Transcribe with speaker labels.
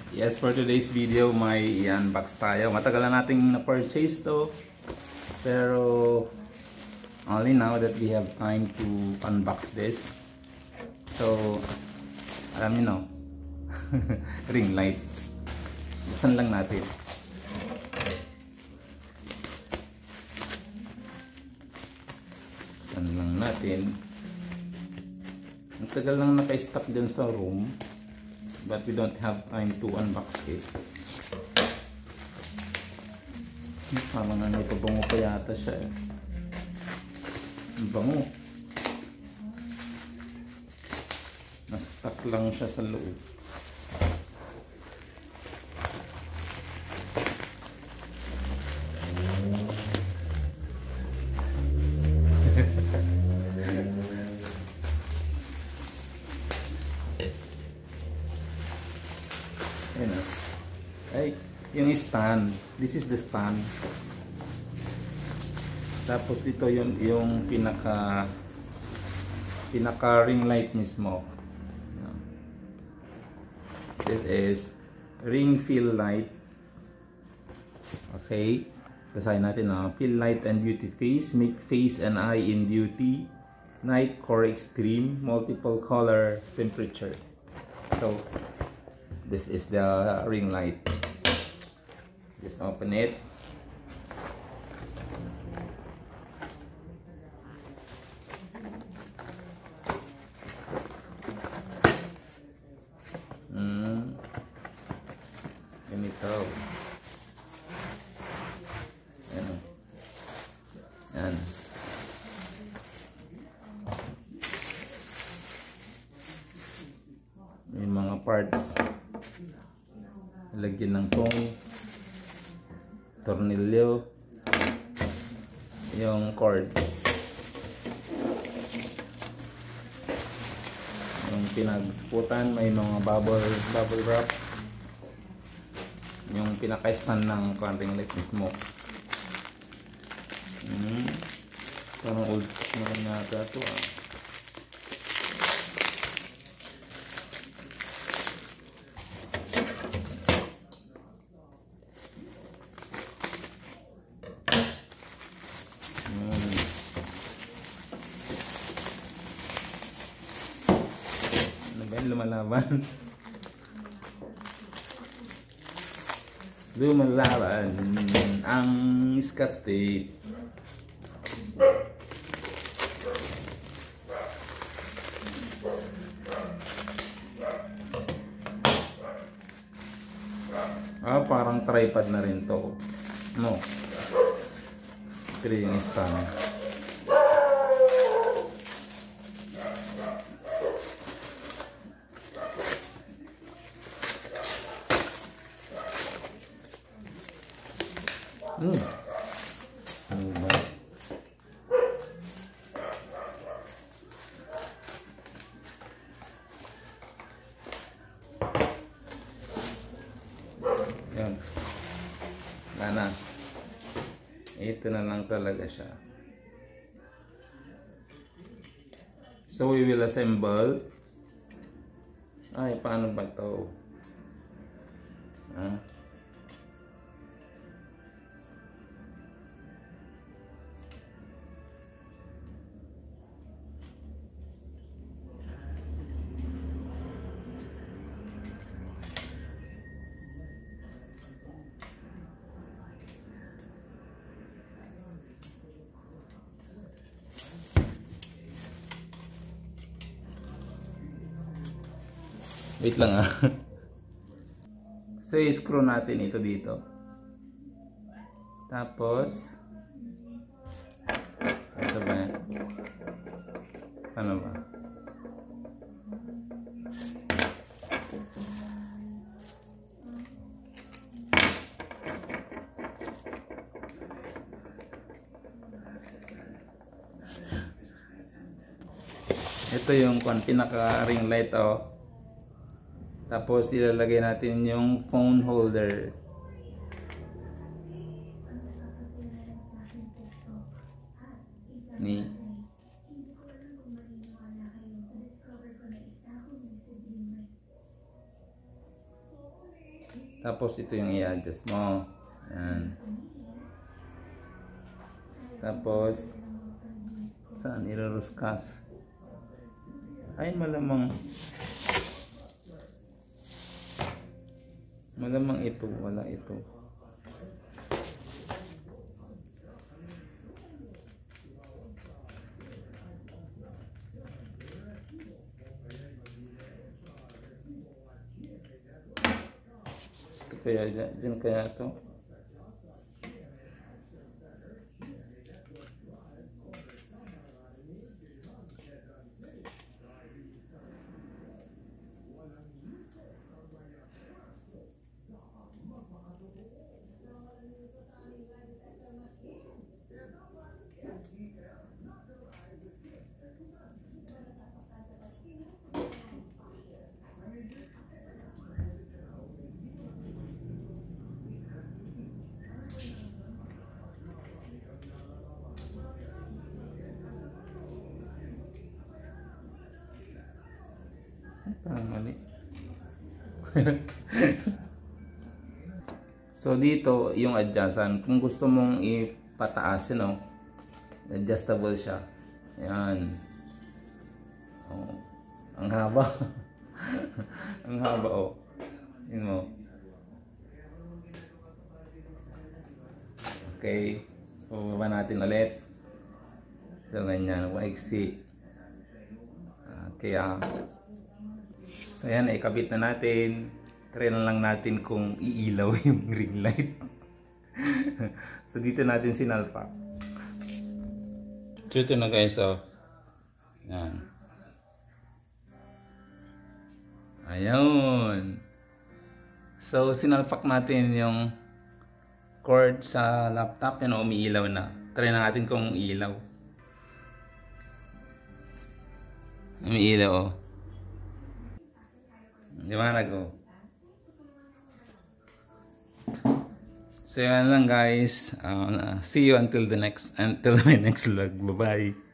Speaker 1: Yes, for today's video may i-unbox tayo. Matagal na nating na-purchase to. Pero only now that we have time to unbox this. So, alam niyo no. Ring light. Buksan lang natin. Buksan lang natin. Ang tagal lang naka-stock dyan sa room. But we don't have time to unbox it. Parang ano, pabango pa yata siya eh. Ang bango. Na-stuck lang siya sa loob. Ayan o. Ay, yung stand. This is the stand. Tapos ito yung pinaka ring light mismo. This is ring fill light. Okay. Basahin natin na. Fill light and beauty face. Make face and eye in beauty. Night core extreme. Multiple color temperature. So, this is the ring light. Just open it. Ganito. Ayan. Ayan. May mga parts. Lagyan ng tong tornilyo, yung cord, yung pinagsuputan, may mga bubble wrap, yung pinaka-stand ng ring light mismo. Parang old stock na rin nata ito ah. Lumalaban. Lumalaban ang Scotch tape. Parang tripod na rin to. No. Pero yung stand. Ano ba? Yan. Wala na. Ito na lang talaga siya. So we will assemble. Ay, paano ba ito? Wait lang ah. So i-screw natin ito dito. Tapos ito ba? Ano ba? Ito yung pinaka ring light oh. Tapos ilalagay natin yung phone holder. Ni. Tapos ito yung i-adjust mo. Yan. Tapos saan iraruskas? Ay malamang ito, wala ito. Ito kaya dyan kaya ito. Mali. So dito yung adjustan, kung gusto mong ipataas, adjustable siya. Ayan. Oh, ang haba. Ang haba, oh. Yun mo. Okay. Pababa natin ulit. So ganyan, waiksi. Kaya so yan, ikabit na natin. Try na lang natin kung iilaw yung ring light. So dito natin sinalpak. So ito na guys, oh. Yan. Ayun. So sinalpak natin yung cord sa laptop. Yan, umiilaw na. Try na natin kung iilaw. Umiilaw, oh. Liwanag, oh. So yan lang guys. See you until my next vlog. Bye bye.